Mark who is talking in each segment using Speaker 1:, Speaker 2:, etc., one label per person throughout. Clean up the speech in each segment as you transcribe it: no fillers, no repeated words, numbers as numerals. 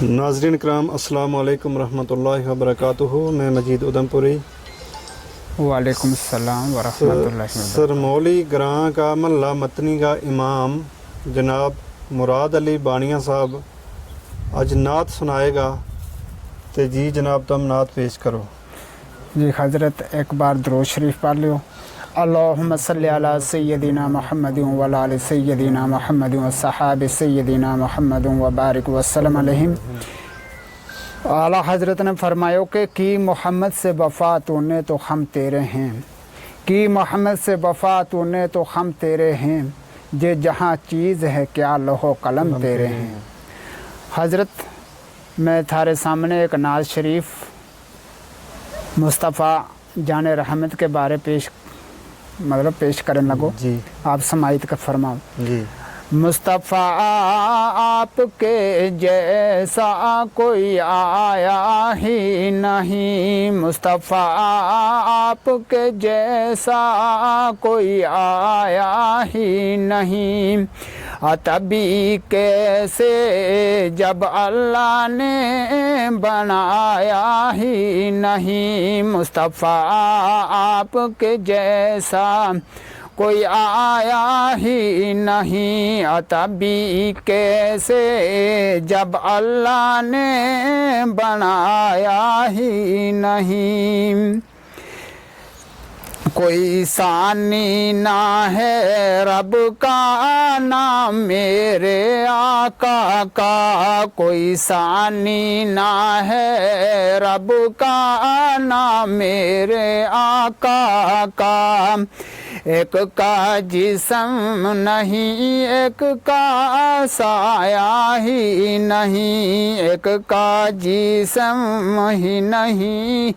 Speaker 1: ناظرین کرام السلام علیکم ورحمۃ اللہ وبرکاتہ۔ میں مجید ادھمپوری۔
Speaker 2: وعلیکم السلام ورحمۃ اللہ وبرکاتہ۔
Speaker 1: سرمولی گراں کا محلہ متنی کا امام جناب مراد علی بانیہ صاحب اج نعت سنائے گا، تو جی جناب تم نعت پیش کرو۔
Speaker 2: جی حضرت ایک بار درود شریف پڑھ لیو۔ اللہم صلی علی سیدنا محمد وعلی آل سیدنا محمد وصحاب سیدنا محمد وبارک وسلم علیہم۔ اعلیٰ حضرت نے فرمایا کہ کی محمد سے وفا تو نے تو ہم تیرے ہیں، کی محمد سے وفا تو نے تو ہم تیرے ہیں، یہ جہاں چیز ہے کیا لوح و قلم تیرے ہیں۔ حضرت میں تھارے سامنے ایک نعت شریف مصطفیٰ جان رحمت کے بارے پیش کرنے لگو۔
Speaker 1: جی
Speaker 2: آپ سماعت کا فرماؤ۔
Speaker 1: جی
Speaker 2: مصطفیٰ آپ کے جیسا کوئی آیا ہی نہیں، مصطفیٰ آپ کے جیسا کوئی آیا ہی نہیں، تبھی کیسے جب اللہ نے بنایا ہی نہیں، مصطفیٰ آپ کے جیسا کوئی آیا ہی نہیں، تبھی کیسے جب اللہ نے بنایا ہی نہیں۔ کوئی ثانی نہ ہے رب کا نام میرے آقا کا، کوئی ثانی نہ ہے رب کا نام میرے آقا کا، ایک کا جسم نہیں ایک کا سایہ ہی نہیں، ایک کا جسم ہی نہیں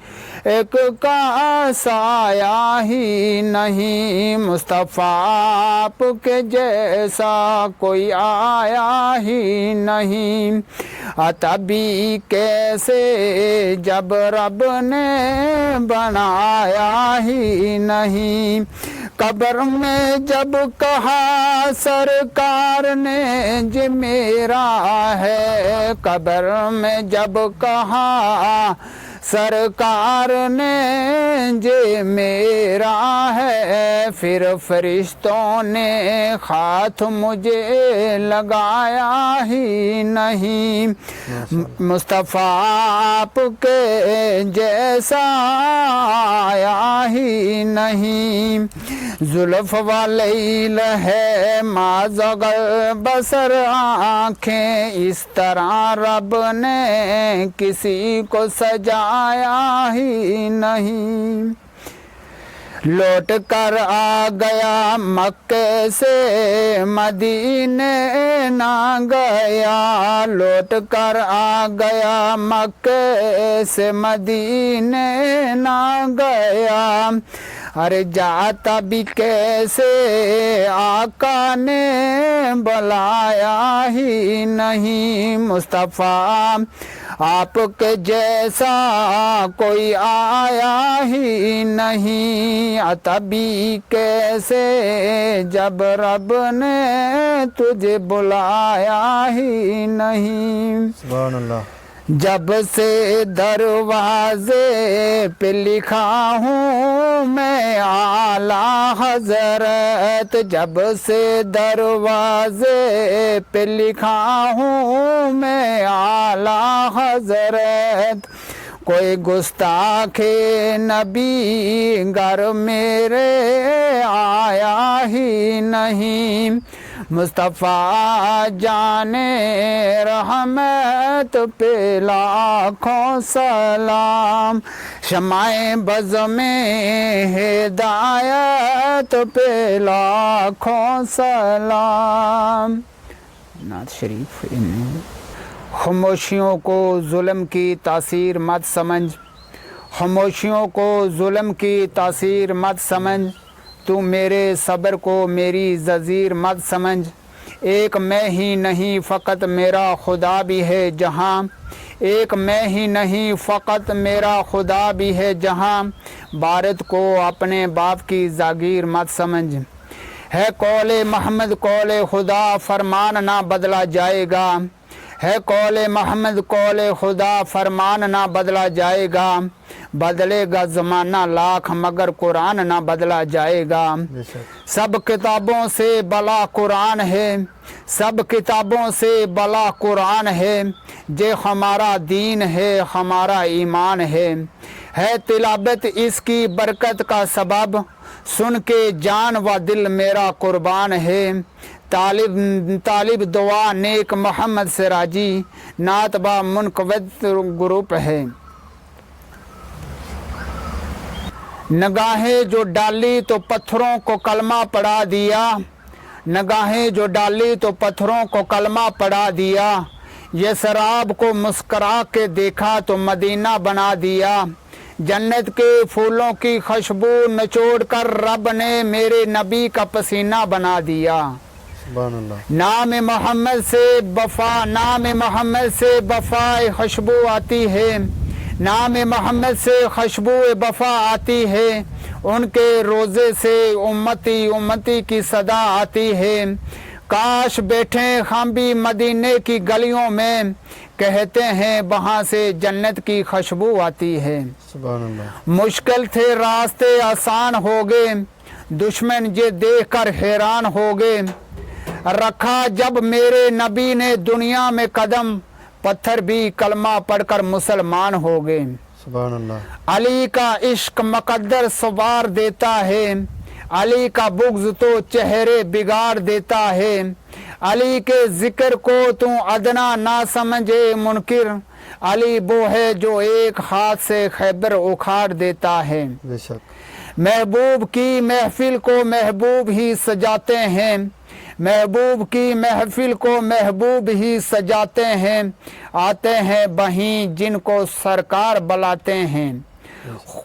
Speaker 2: ایک کا سایہ ہی نہیں، مصطفیٰ آپ کے جیسا کوئی آیا ہی نہیں، تبھی کیسے جب رب نے بنایا ہی نہیں۔ قبر میں جب کہا سرکار نے یہ میرا ہے، قبر میں جب کہا سرکار نے یہ میرا ہے، پھر فرشتوں نے ہاتھ مجھے لگایا ہی نہیں، مصطفیٰ آپ کے جیسا آیا ہی نہیں۔ زلف والیل ہے ما زغل بصر آنکھیں، اس طرح رب نے کسی کو سجایا ہی نہیں۔ لوٹ کر آ گیا مکے سے مدینے نہ گیا، لوٹ کر آ گیا مکے سے مدینے نہ گیا، ارے جاتا بھی کیسے آقا نے بلایا ہی نہیں، مصطفیٰ آپ کے جیسا کوئی آیا ہی نہیں، تبھی کیسے جب رب نے تجھے بلایا ہی نہیں۔
Speaker 1: سبحان اللہ۔
Speaker 2: جب سے دروازے پہ لکھا ہوں میں اعلیٰ حضرت، جب سے دروازے پہ لکھا ہوں میں اعلیٰ حضرت، کوئی گستاخ نبی گھر میرے آیا ہی نہیں، مصطفیٰ جانے رحمت پہ لاکھوں سلام، شمع بز میں ہدایت پہ لاکھوں سلام۔ نعت شریف۔ خاموشیوں کو ظلم کی تاثیر مت سمجھ، خاموشیوں کو ظلم کی تاثیر مت سمجھ، تو میرے صبر کو میری زنجیر مت سمجھ، ایک میں ہی نہیں فقط میرا خدا بھی ہے جہاں، ایک میں ہی نہیں فقط میرا خدا بھی ہے جہاں، بارت کو اپنے باپ کی جاگیر مت سمجھ، ہے قول محمد قول خدا فرمان نہ بدلا جائے گا، ہے قول محمد قول خدا فرمان نہ بدلا جائے گا بدلے گا زمانہ لاکھ مگر قرآن نہ بدلا جائے گا
Speaker 1: بے شک
Speaker 2: سب کتابوں سے بلا قرآن ہے سب کتابوں سے بلا قرآن ہے یہ ہمارا دین ہے ہمارا ایمان ہے تلاوت اس کی برکت کا سبب سن کے جان و دل میرا قربان ہے طالب دعا نیک محمد سے راجی نعت با منقبت گروپ ہے نگاہیں جو ڈالی تو پتھروں کو کلمہ پڑھا دیا نگاہیں جو ڈالی تو پتھروں کو کلمہ پڑھا دیا یہ سراب کو مسکرا کے دیکھا تو مدینہ بنا دیا جنت کے پھولوں کی خوشبو نچوڑ کر رب نے میرے نبی کا پسینہ بنا دیا
Speaker 1: سبحان اللہ
Speaker 2: نام محمد سے وفا خوشبو آتی ہے نام محمد سے خوشبو وفا آتی ہے ان کے روزے سے امتی کی صدا آتی ہے کاش بیٹھے ہم بھی مدینے کی گلیوں میں کہتے ہیں وہاں سے جنت کی خوشبو آتی ہے
Speaker 1: سبحان اللہ
Speaker 2: مشکل تھے راستے آسان ہو گئے دشمن یہ دیکھ کر حیران ہو گئے رکھا جب میرے نبی نے دنیا میں قدم پتھر بھی کلمہ پڑھ کر مسلمان ہو گئے
Speaker 1: سبحان اللہ
Speaker 2: علی کا عشق مقدر سوار دیتا ہے علی کا بغض تو چہرے بگاڑ دیتا ہے علی کے ذکر کو تو ادنا نہ سمجھے منکر علی وہ ہے جو ایک ہاتھ سے خیبر اکھاڑ دیتا ہے
Speaker 1: بے شک
Speaker 2: محبوب کی محفل کو محبوب ہی سجاتے ہیں محبوب کی محفل کو محبوب ہی سجاتے ہیں آتے ہیں وہیں جن کو سرکار بلاتے ہیں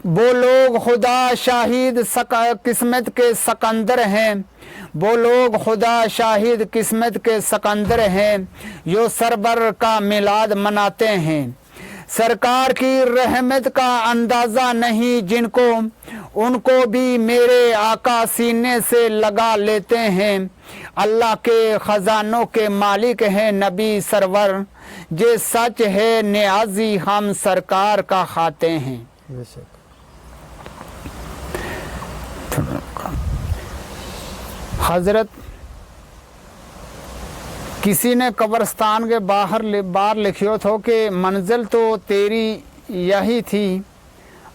Speaker 2: وہ لوگ خدا شاہد قسمت کے سکندر ہیں وہ لوگ خدا شاہد قسمت کے سکندر ہیں جو سربر کا میلاد مناتے ہیں سرکار کی رحمت کا اندازہ نہیں جن کو ان کو بھی میرے آقا سینے سے لگا لیتے ہیں اللہ کے خزانوں کے مالک ہیں نبی سرور یہ سچ ہے نیازی ہم سرکار کا کھاتے ہیں
Speaker 1: بے شک
Speaker 2: حضرت کسی نے قبرستان کے باہر لکھیو تھو کہ منزل تو تیری یہی تھی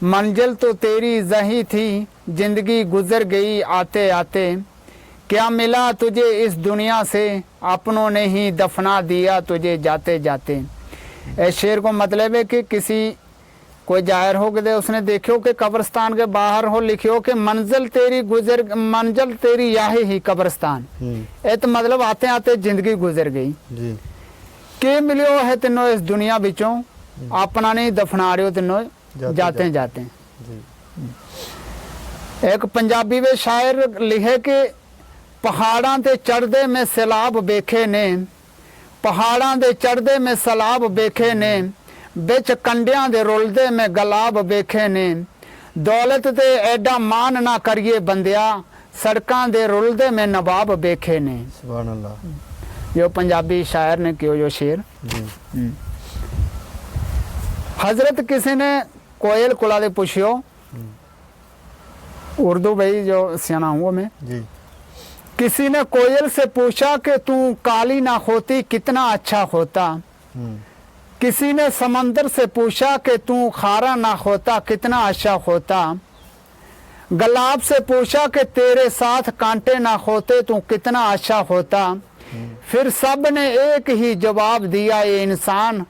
Speaker 2: منزل تو تیری یہی تھی زندگی گزر گئی آتے آتے کیا ملا تجھے اس دنیا سے اپنوں نے ہی دفنا دیا تجھے جاتے جاتے اس شعر کو مطلب ہے کہ کسی کوئی جائر ہو گئے اس نے دیکھو کہ قبرستان کے باہر ہو لکھیو کہ منزل تیری یہی ہی قبرستان اے تو مطلب آتے آتے زندگی گزر گئی
Speaker 1: جی
Speaker 2: کہ ملیو ہے تینوں اس دنیا بچوں اپنا نہیں دفنا رہے ہو تینوں جاتے جاتے
Speaker 1: جی
Speaker 2: ایک پنجابی میں شاعر لکھے کہ پہاڑاں تے چڑھدے میں سیلاب بیکھے نے پہاڑاں دے چڑھدے میں سیلاب بیکھے نے بچ کنڈیاں دے رولدے میں گلاب بیکھے نے دولت تے ایڈا مان نہ کریے بندیا سڑکاں دے رولدے میں نواب بیکھے نے
Speaker 1: سبحان اللہ
Speaker 2: جو پنجابی شاعر نے کیو جو شعر
Speaker 1: جی
Speaker 2: حضرت کسی نے کوئل کلا دے پوچھو اردو بھائی جو سیانا ہوں میں
Speaker 1: جی
Speaker 2: کسی نے کوئل سے پوچھا کہ تو کالی نہ ہوتی کتنا اچھا ہوتا کسی نے سمندر سے پوچھا کہ تو کھارا نہ ہوتا کتنا اچھا ہوتا گلاب سے پوچھا کہ تیرے ساتھ کانٹے نہ ہوتے تو کتنا اچھا ہوتا پھر سب نے ایک ہی جواب دیا اے انسان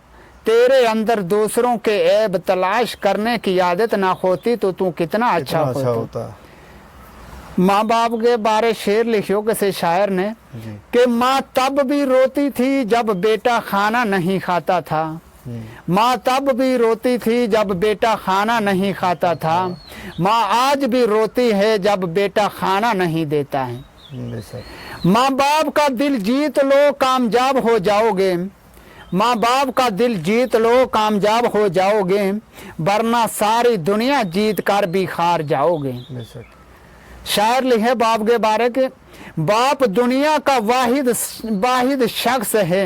Speaker 2: تیرے اندر دوسروں کے عیب تلاش کرنے کی عادت نہ ہوتی تو کتنا اچھا ہوتا ماں باپ کے بارے شعر لکھیو کسی شاعر نے کہ ماں تب بھی روتی تھی جب بیٹا کھانا نہیں کھاتا تھا ماں تب بھی روتی تھی جب بیٹا کھانا نہیں کھاتا تھا ماں آج بھی روتی ہے جب بیٹا کھانا نہیں دیتا ہے ماں باپ کا دل جیت لو کامیاب ہو جاؤ گے ماں باپ کا دل جیت لو کامیاب ہو جاؤ گے ورنہ ساری دنیا جیت کر بھی ہار جاؤ گے شاعر لکھے باپ کے بارے کے باپ دنیا کا واحد شخص ہے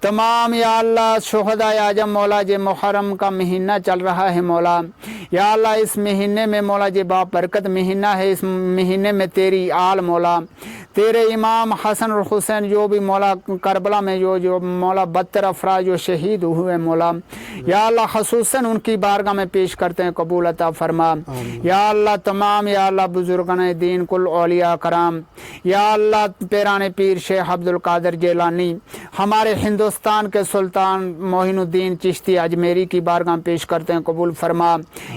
Speaker 2: تمام یا اللہ شہدائے اعظم مولا جی محرم کا مہینہ چل رہا ہے مولا، یا اللہ اس مہینے میں مولا جی بابرکت مہینہ ہے، اس مہینے میں تیری آل مولا، تیرے امام حسن اور حسین جو بھی مولا کربلا میں جو مولا 72 افراد جو شہید ہوئے مولا، یا اللہ خصوصاً ان کی بارگاہ میں پیش کرتے ہیں، قبول عطا فرما یا اللہ۔ تمام یا اللہ بزرگان دین کل اولیاء کرام، یا اللہ پیران پیر شیخ عبد القادر جیلانی، ہمارے ہندوستان کے سلطان معین الدین چشتی اجمیری کی بارگاہ میں پیش کرتے ہیں، قبول فرما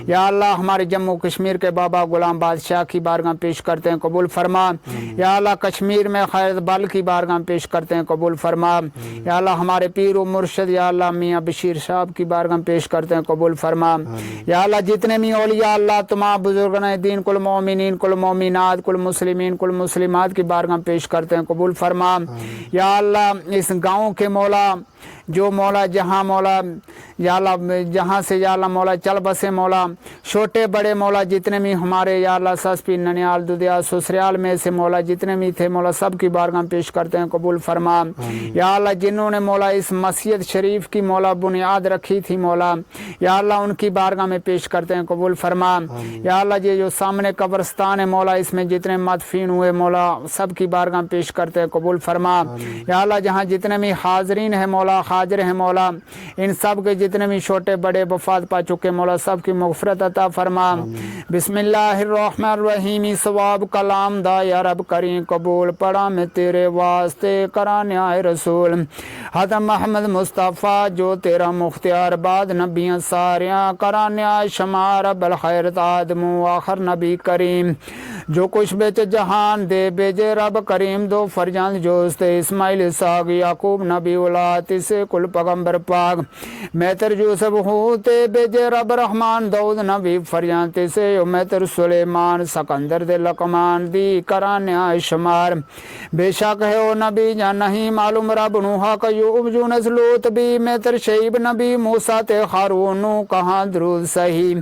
Speaker 2: یا اللہ۔ ہمارے جموں کشمیر کے بابا غلام بادشاہ کی بارگاہ میں پیش کرتے ہیں، قبول فرما یا اللہ۔ کشمیر میں خیر بل کی بارگاہ میں پیش کرتے ہیں، قبول فرما یا اللہ۔ ہمارے پیر و مرشد یا اللہ میاں بشیر صاحب کی بارگاہ میں پیش کرتے ہیں، قبول فرما یا اللہ۔ جتنے بھی اولیاء اللہ تمام بزرگان دین کل مومنین کل مومنات کل مسلمین کل مسلمات کی بارگاہ میں پیش کرتے ہیں، قبول فرما یا اللہ۔ اس گاؤں کے مولا جو مولا جہاں مولا یا اللہ جہاں سے یا اللہ مولا چل بسے مولا، چھوٹے بڑے مولا جتنے بھی ہمارے یا اللہ سسپی ننیال دودیا سسریال میں سے مولا جتنے بھی تھے مولا سب کی بارگاہ پیش کرتے ہیں، قبول فرما یا اللہ۔ جنہوں نے مولا اس مسجد شریف کی مولا بنیاد رکھی تھی مولا، یا اللہ ان کی بارگاہ میں پیش کرتے ہیں، قبول فرما یا اللہ۔ یہ جو سامنے قبرستان ہے مولا اس میں جتنے مدفین ہوئے مولا سب کی بارگاہ پیش کرتے ہیں، قبول فرما یا اللہ۔ جہاں جتنے بھی حاضرین ہیں مولا حاضر ہیں مولا، ان سب کے جتنے بھی چھوٹے بڑے وفات پا چکے مولا سب کی مغفرت عطا فرما۔ بسم اللہ الرحمن الرحیم۔ ثواب کلام دا یا رب کریں قبول، پڑھا میں تیرے واسطے کرانے آئے رسول حضرت محمد مصطفیٰ جو تیرا مختار بعد نبیاں ساریاں کرانے آئے شمار رب الخیرت آدم و آخر نبی کریم جو کچھ بیچ جہان دے بیجے رب کریم دو فرزند جوست اسماعیل اسحاق یعقوب نبی اولاد سے کل پیغمبر پاک میتر یوسف ہوتے بیجے رب رحمان داؤد نبی فرزند سے میتر سلیمان سکندر دے لقمان دی کرانے آئے شمار بے شک ہے او نبی جان نہیں معلوم رب نوحہ کا یوب یونس لوط بھی میتر شعیب نبی موسیٰ تے ہارون کہاں درود صحیح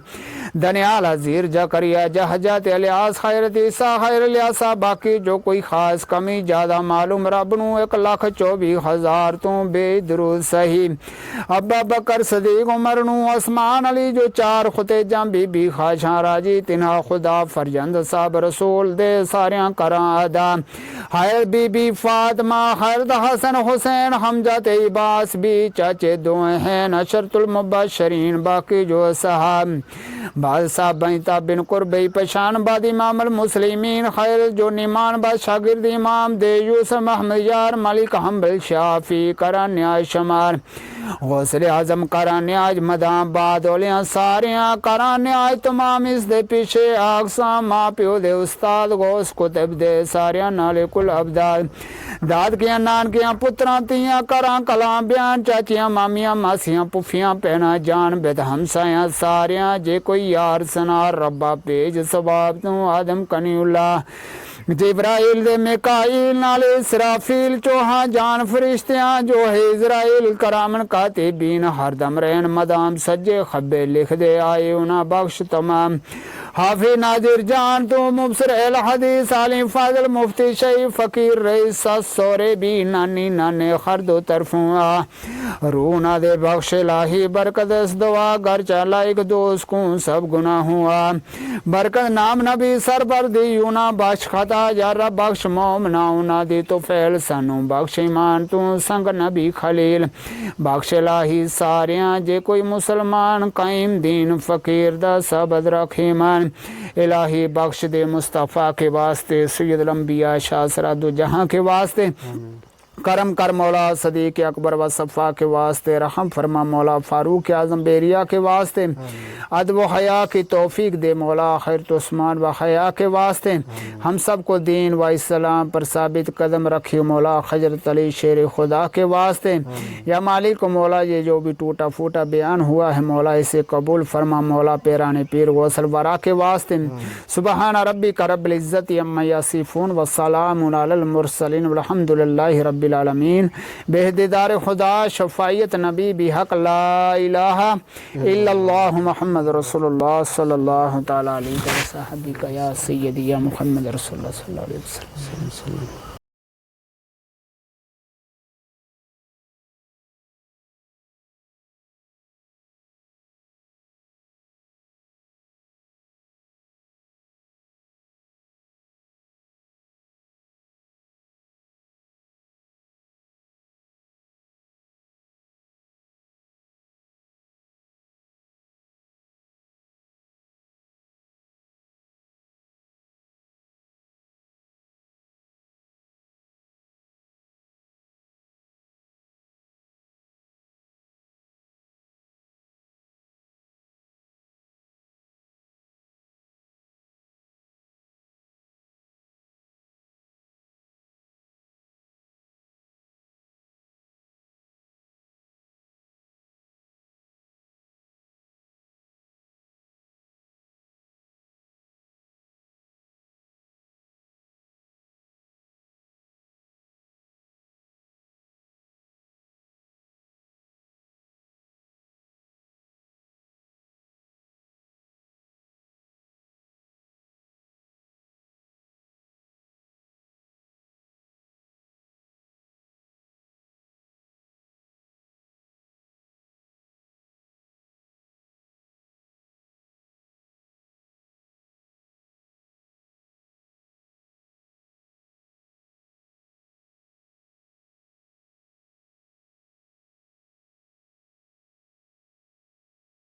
Speaker 2: دنیال عزیر زکریا جہجت الیاس خیرت عیسیٰ خیر الیاسا باقی جو کوئی خاص کمی زیادہ معلوم رب نو 1,24,000 تو بے درود صحیح ابا بکر صدیق عمر نو عثمان علی جو 4 خطے جام بی بی خاشاں راجی تنہا خدا فرزند صاحب رسول دے ساریاں کراں ادا خیر بی بی فاطمہ خیر حسن حسین حمزہ تے عباس بھی چاچے دوئے ہیں نشرت المبشرین باقی جو صحاب بعد صاحب بنتا بن قربی پشان بعد امام المسلمین خیر جو نیمان بعد شاگرد امام دے یوسف محمد یار ملک حنبل شافی کران آئے شمار غوثر اعظم کران آج مدام بعد اولیاں ساریاں کران آئے تمام اس دے پیچھے آقسام ماں پیو دے استاد غوث کتب دے ساریاں نالے کل عبدال داد کیا نان کیا پتران تیاں کران کلام بیان چاچیاں مامیاں ماسیاں پفیاں پہنا جان بیت ہمسایاں ساریاں جے کوئی یار سنار ربا پیج ثواب تو آدم کنی اللہ جبرائیل دے میکائیل نال اسرافیل چوہاں جان فرشتیاں جو ہے اسرائیل کرامن کاتبین ہر دم رہن مدام سجے خبے لکھ دے آئے انہاں بخش تمام حافظ ناظر جان تو مبصر الحدیث عالم فاضل مفتی شیخ فقیر رئیس سورے بھی نانی نانے خرد و طرفوں رونا دے بخش الہی برکت اس دعا گر چلا ایک دوست کو سب گناہ ہوا برکت نام نبی سر پر دی یونا بخش خطا جارہ بخش مومنا اونا دی تو فیل سنو بخش ایمان تو سنگ نبی خلیل بخش الہی ساریاں جے کوئی مسلمان قائم دین فقیر دا سبد رکھیمان الہی بخش دے مصطفیٰ کے واسطے سید الانبیاء شاہ سراد جہاں کے واسطے کرم کر مولا صدیق اکبر و صفا کے واسطے رحم فرما مولا فاروق اعظم بیریا کے واسطے ادب و حیا کی توفیق دے مولا خیرت عثمان و حیا کے واسطے ہم سب کو دین و اسلام پر ثابت قدم رکھی مولا حضرت علی شیر خدا کے واسطے یا مالک مولا یہ جو بھی ٹوٹا پھوٹا بیان ہوا ہے مولا اسے قبول فرما مولا پیران پیر غوث الورا کے واسطے سبحان ربک رب العزت عما یصفون والسلام علی المرسلین والحمد للہ رب العالمین بہدیدار خدا شفاعت نبی بحق لا الہ الا اللہ محمد رسول اللہ صلی اللہ تعالی علیہ وسلم یا سیدی یا محمد رسول اللہ صلی اللہ علیہ وسلم